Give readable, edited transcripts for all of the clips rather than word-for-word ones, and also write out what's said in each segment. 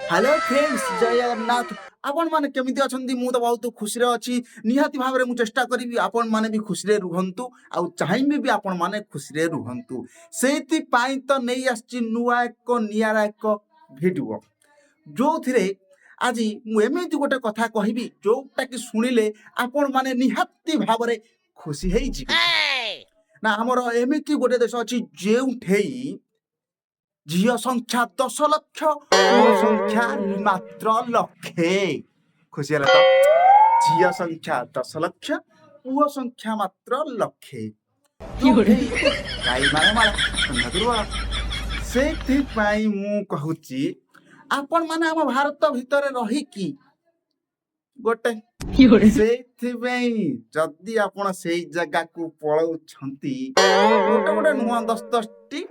Hello friends जय जगन्नाथ। आपण माने केमिति अछंती? मु तो बहुत खुशी रे अछि। निहाती भाबरे मु चेष्टा करिवि आपण माने भी खुशी रे रुहंतु आउ चाहिबे भी आपण माने खुशी रे रुहंतु। सेति पाई तो नै आछि नुआ एक नियारा एक भिडियो जो थिरे आज मु एमिति गोटे कथा कहिबि जोटा कि सुनिले आपण माने निहाती भाबरे खुशी हेइ जिवे। ना हमर एमिति गोटे देश अछि जेउठेई झियो संख्या 10 लक्ष पुओ संख्या मात्र लक्षे। खुशी ହେଲା ତ? ଝିଅ ସଂଖ୍ୟା 10 ଲକ୍ଷ ପୁଅ ସଂଖ୍ୟା ମାତ୍ର ଲକ୍ଷେ। ଯୋଉଠି ଗାଈ ମାନେ ମାଳ ଷଣ୍ଢ ଦୁର୍ବଳ। ସେଇଥିପାଇଁ ମୁଁ କହୁଛି ଆପଣ ମାନେ ଆମ ଭାରତ ଭିତରେ ରହିକି ଗୋଟେ ସେଇଥିପାଇଁ ଯଦି ଆପଣ ସେଇ ଜାଗାକୁ ପଳଉଛନ୍ତି ଗୋଟେ ଗୋଟେ ନୂଆ 10ଟି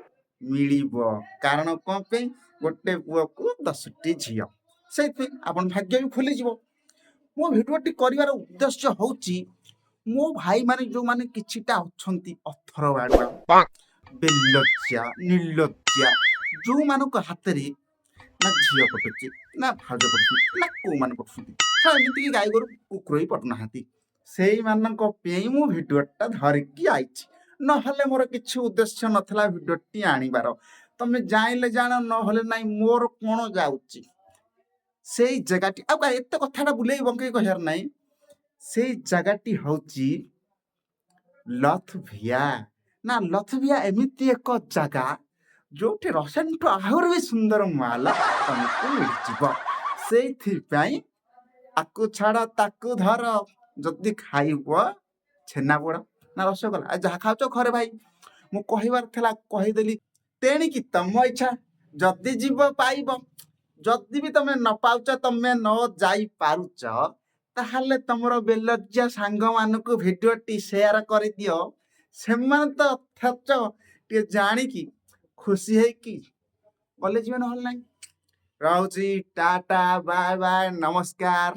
ମିଳିବ। କାରଣ କ'ଣ ପାଇଁ? ଗୋଟେ ପୁଅକୁ 10ଟି ଝିଅ। ସେଇଥିପାଇଁ ଆପଣ ଭାଗ୍ୟ ବି ଖୋଲିଯିବ। ମୋ ଭିଡ଼ିଓଟି କରିବାର ଉଦ୍ଦେଶ୍ୟ ହେଉଛି ମୋ ଭାଇମାନେ ଯେଉଁମାନେ କିଛିଟା ଅଛନ୍ତି ଅଥର ବାଡ଼ୁଆ ବେଲଜ୍ଜା ନିର୍ଲଜ୍ଜା ଯେଉଁମାନଙ୍କ ହାତରେ ନା ଝିଅ ପଟୁଛି ନା ଭାଉଜ ପଟୁଛନ୍ତି ନା କୋଉମାନେ ପଟୁଛନ୍ତି ଏମିତିକି ଗାଈ ଗୋରୁ କୁକୁର ବି ପଟୁନାହାନ୍ତି। ସେଇମାନଙ୍କ ପାଇଁ ମୁଁ ଭିଡ଼ିଓଟା ଧରିକି ଆଇଛି। ନହେଲେ ମୋର କିଛି ଉଦ୍ଦେଶ୍ୟ ନଥିଲା ଭିଡ଼ିଓଟି ଆଣିବାର। ତମେ ଜାଣିଲେ ଜାଣ ନହେଲେ ନାଇଁ ମୋର କ'ଣ ଯାଉଛି। ସେଇ ଜାଗାଟି ଆଉ ଏତେ କଥାଟା ବୁଲେଇ ବଙ୍କେଇ କହିବାର ନାହିଁ। ସେଇ ଜାଗାଟି ହେଉଛି ଲଥଭିଆ। ନା ଲଥଭିଆ ଏମିତି ଏକ ଜାଗା ଯୋଉଠି ରସାୟନଠୁ ଆହୁରି ବି ସୁନ୍ଦର ମାଲ ତମକୁ ମିଳିଯିବ। ସେଇଥିପାଇଁ ଆକୁ ଛାଡ଼ ତାକୁ ଧର ଯଦି ଖାଇବ ଛେନାପୋଡ଼ ନା ରସଗୋଲା ଯାହା ଖାଉଛ ଘରେ ଭାଇ ମୁଁ କହିବାର ଥିଲା କହିଦେଲି। ତେଣିକି ତମ ଇଚ୍ଛା ଯଦି ଯିବ ପାଇବ। ଯଦି ବି ତମେ ନ ପାଉଛ ତମେ ନ ଯାଇପାରୁଛ ତାହେଲେ ତମର ବେଲଜ୍ଜା ସାଙ୍ଗମାନଙ୍କୁ ଭିଡ଼ିଓଟି ସେୟାର କରିଦିଅ। ସେମାନେ ତ ଅଥଚ ଟିକେ ଜାଣିକି ଖୁସି ହେଇକି କଲେଜ ଯିବେ ନହେଲେ ନାହିଁ। ରହୁଛି ଟାଟା ବାଏ ବାଏ ନମସ୍କାର।